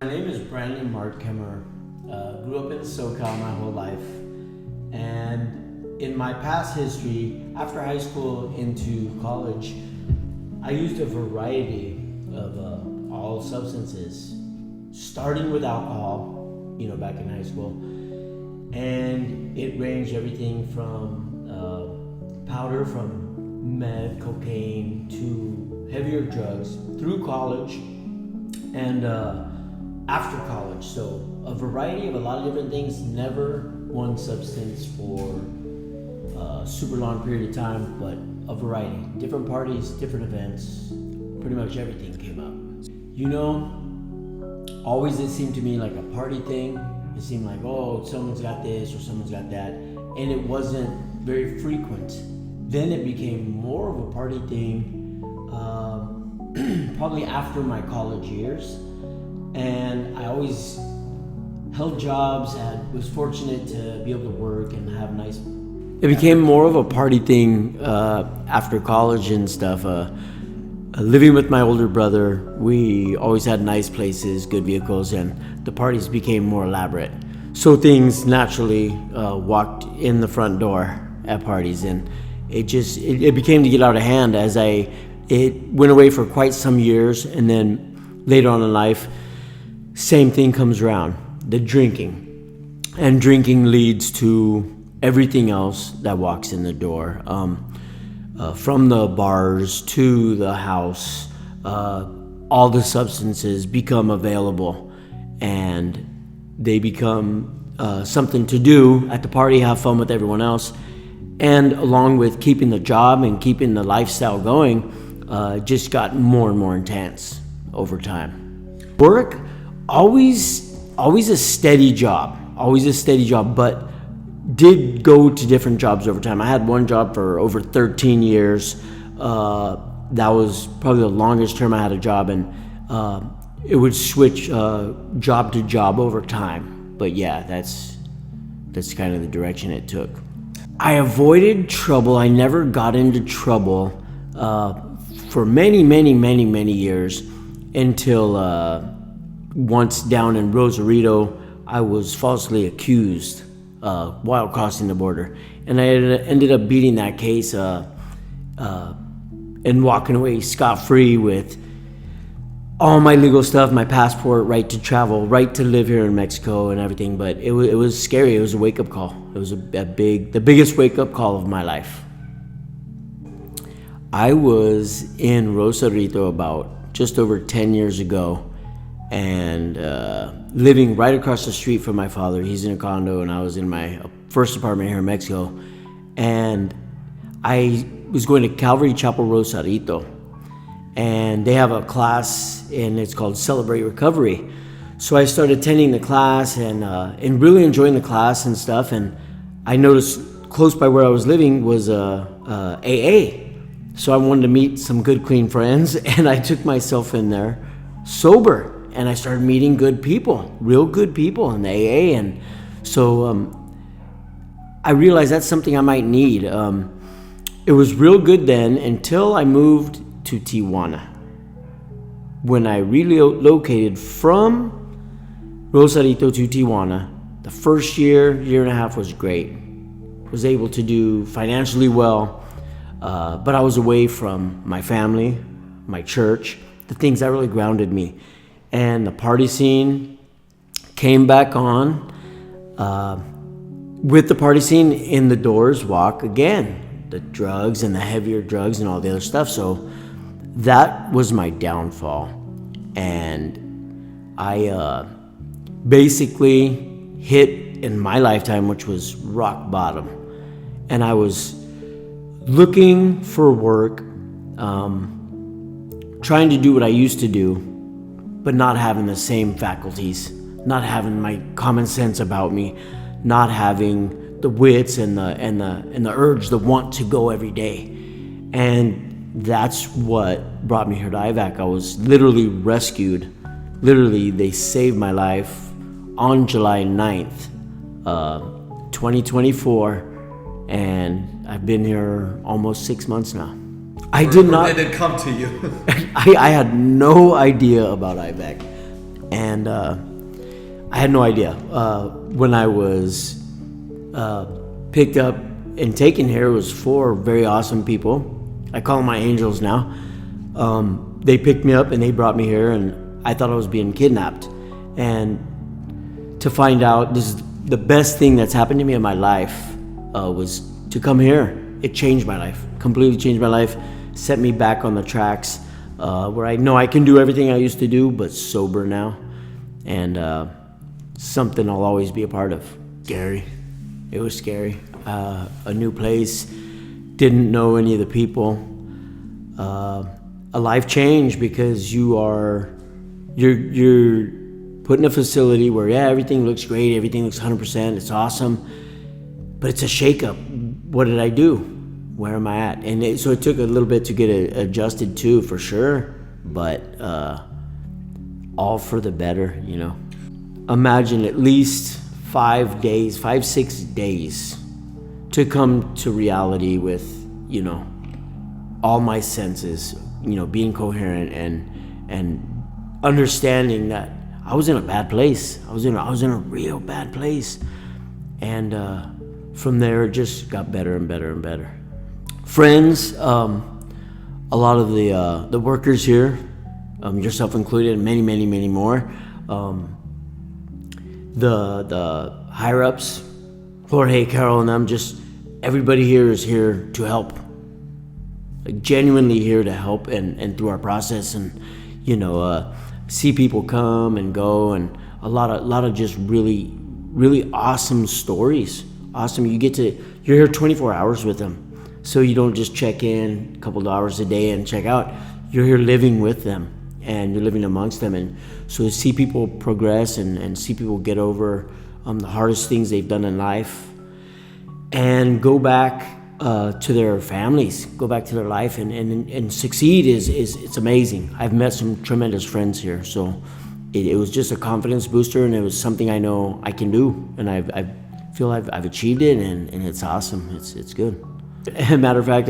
My name is Brandon Mark Kemmerer. Grew up in SoCal my whole life, and in my past history, after high school into college, I used a variety of all substances, starting with alcohol, back in high school, and it ranged everything from powder, from meth, cocaine, to heavier drugs through college and after college. So a variety of a lot of different things, never one substance for a super long period of time, but a variety. Different parties, different events, pretty much everything came up. Always it seemed to me like a party thing. It seemed like, oh, someone's got this or someone's got that, and it wasn't very frequent. Then it became more of a party thing probably after my college years. And I always held jobs, was fortunate to be able to work and have nice. It became more of a party thing after college and stuff. Living with my older brother, we always had nice places, good vehicles, and the parties became more elaborate. So things naturally walked in the front door at parties, and it became to get out of hand as it went away for quite some years, and then later on in life, same thing comes around, the drinking. And drinking leads to everything else that walks in the door. From the bars to the house, all the substances become available, and they become something to do at the party, have fun with everyone else. And along with keeping the job and keeping the lifestyle going, just got more and more intense over time. Work, always a steady job, but did go to different jobs over time. I had one job for over 13 years. That was probably the longest term I had a job, and it would switch job to job over time. But yeah, that's kind of the direction it took. I avoided trouble. I never got into trouble for many years until once down in Rosarito, I was falsely accused while crossing the border, and I ended up beating that case and walking away scot-free with all my legal stuff, my passport, right to travel, right to live here in Mexico and everything. But it was scary. It was a wake-up call. It was the biggest wake-up call of my life. I was in Rosarito about just over 10 years ago, and living right across the street from my father. He's in a condo, and I was in my first apartment here in Mexico. And I was going to Calvary Chapel Rosarito, and they have a class, and it's called Celebrate Recovery. So I started attending the class and really enjoying the class and stuff. And I noticed close by where I was living was AA. So I wanted to meet some good, clean friends, and I took myself in there sober. And I started meeting good people, real good people in the AA. And so I realized that's something I might need. It was real good then until I moved to Tijuana. When I relocated from Rosarito to Tijuana, the first year and a half was great. Was able to do financially well, but I was away from my family, my church, the things that really grounded me. And the party scene came back on. With the party scene, in the doors walk again the drugs and the heavier drugs and all the other stuff. So that was my downfall. And I basically hit in my lifetime, which was rock bottom. And I was looking for work, trying to do what I used to do, but not having the same faculties, not having my common sense about me, not having the wits and the urge, the want to go every day. And that's what brought me here to IVAC. I was literally rescued. Literally, they saved my life on July 9th, 2024, and I've been here almost 6 months now. I did not. Did it come to you? I had no idea about IVAC. And I had no idea. When I was picked up and taken here, it was 4 very awesome people. I call them my angels now. They picked me up and they brought me here, and I thought I was being kidnapped. And to find out this is the best thing that's happened to me in my life was to come here. It changed my life, completely changed my life, set me back on the tracks where I know I can do everything I used to do, but sober now. And something I'll always be a part of. Scary. It was scary. A new place, didn't know any of the people. A life change because you're put in a facility where everything looks great, everything looks 100%, it's awesome, but it's a shakeup. What did I do? Where am I at? And so it took a little bit to get adjusted to, for sure, but all for the better, you know. Imagine at least 5 days, 6 days to come to reality with, you know, all my senses, you know, being coherent and understanding that I was in a bad place. I was in a real bad place. And from there, it just got better and better and better. Friends, a lot of the workers here, yourself included, and many more. The higher ups, Jorge, Carol, and them, just everybody here is here to help. Like, genuinely here to help and through our process, and you know, see people come and go, and a lot of just really awesome stories. Awesome. You're here 24 hours with them, so you don't just check in a couple of hours a day and check out. You're here living with them, and you're living amongst them, and so to see people progress and see people get over the hardest things they've done in life, and go back to their families, go back to their life, and succeed it's amazing. I've met some tremendous friends here, so it was just a confidence booster, and it was something I know I can do, and I feel I've achieved it, and it's awesome. It's good. As a matter of fact,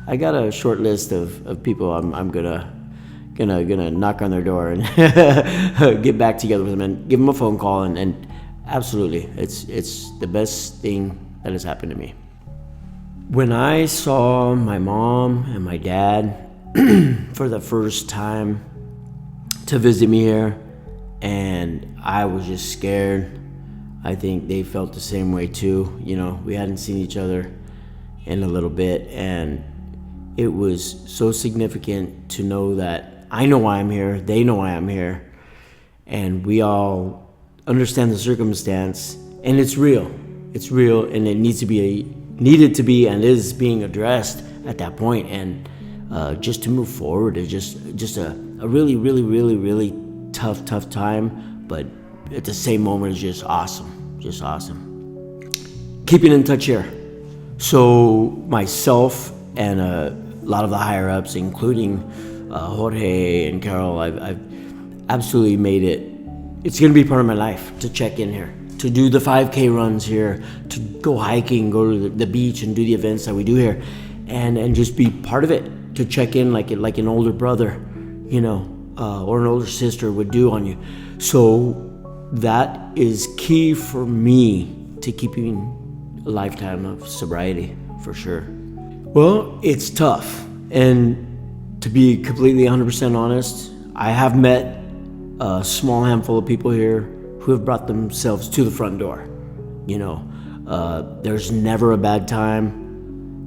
I got a short list of people I'm gonna knock on their door and get back together with them and give them a phone call, and absolutely, it's the best thing that has happened to me. When I saw my mom and my dad for the first time to visit me here, and I was just scared. I think they felt the same way too. You know, we hadn't seen each other in a little bit, and it was so significant to know that I know why I'm here, they know why I'm here, and we all understand the circumstance, and it's real, and it needed to be and is being addressed at that point, and just to move forward is just a really tough time, but at the same moment it's just awesome. Keeping in touch here. So myself and a lot of the higher ups, including Jorge and Carol, I've absolutely made it. It's gonna be part of my life to check in here, to do the 5K runs here, to go hiking, go to the beach and do the events that we do here, and just be part of it, to check in like an older brother, you know, or an older sister would do on you. So that is key for me to keeping a lifetime of sobriety, for sure. Well, it's tough, and to be completely 100% honest, I have met a small handful of people here who have brought themselves to the front door. You know, there's never a bad time.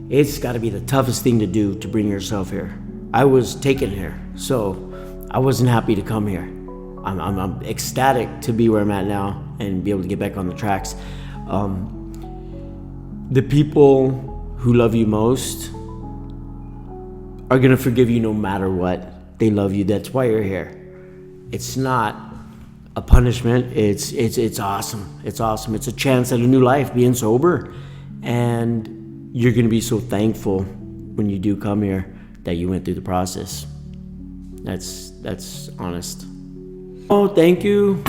It's got to be the toughest thing to do to bring yourself here. I was taken here, so I wasn't happy to come here. I'm ecstatic to be where I'm at now and be able to get back on the tracks. The people who love you most are gonna forgive you no matter what. They love you. That's why you're here. It's not a punishment. It's awesome. It's awesome. It's a chance at a new life, being sober, and you're gonna be so thankful when you do come here that you went through the process. That's honest. Oh, thank you.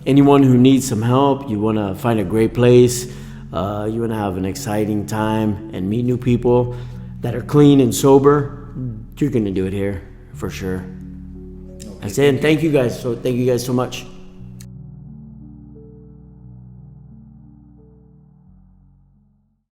Anyone who needs some help, you want to find a great place, you want to have an exciting time and meet new people that are clean and sober, you're going to do it here for sure. That's it. And thank you guys so much.